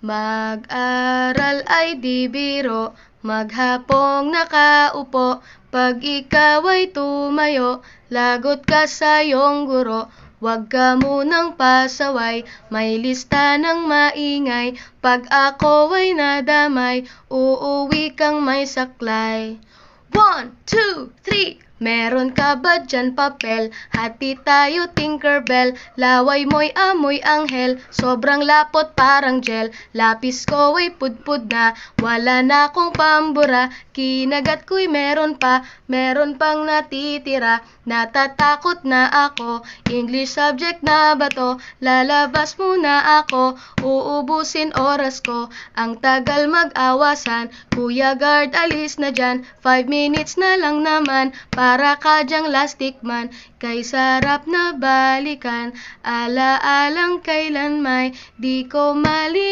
Mag-aral ay di biro, maghapong nakaupo. Pag ikaw ay tumayo, lagot ka sa iyong guro. Huwag ka munang pasaway, may lista ng maingay. Pag ako ay nadamay, uuwi kang may saklay. 1, 2, 3. Meron ka ba dyan papel? Hati tayo Tinkerbell. Laway mo'y amoy anghel, sobrang lapot parang gel. Lapis ko ay pudpud na, wala na akong pambura. Kinagat ko'y meron pang natitira. Natatakot na ako, English subject na ba to? Lalabas muna ako, uubusin oras ko. Ang tagal mag-awasan, Kuya Guard alis na dyan. 5 minutes na lang naman, para ka dyang lastic man. Kay sarap na balikan, ala-alang kailan may di ko mali.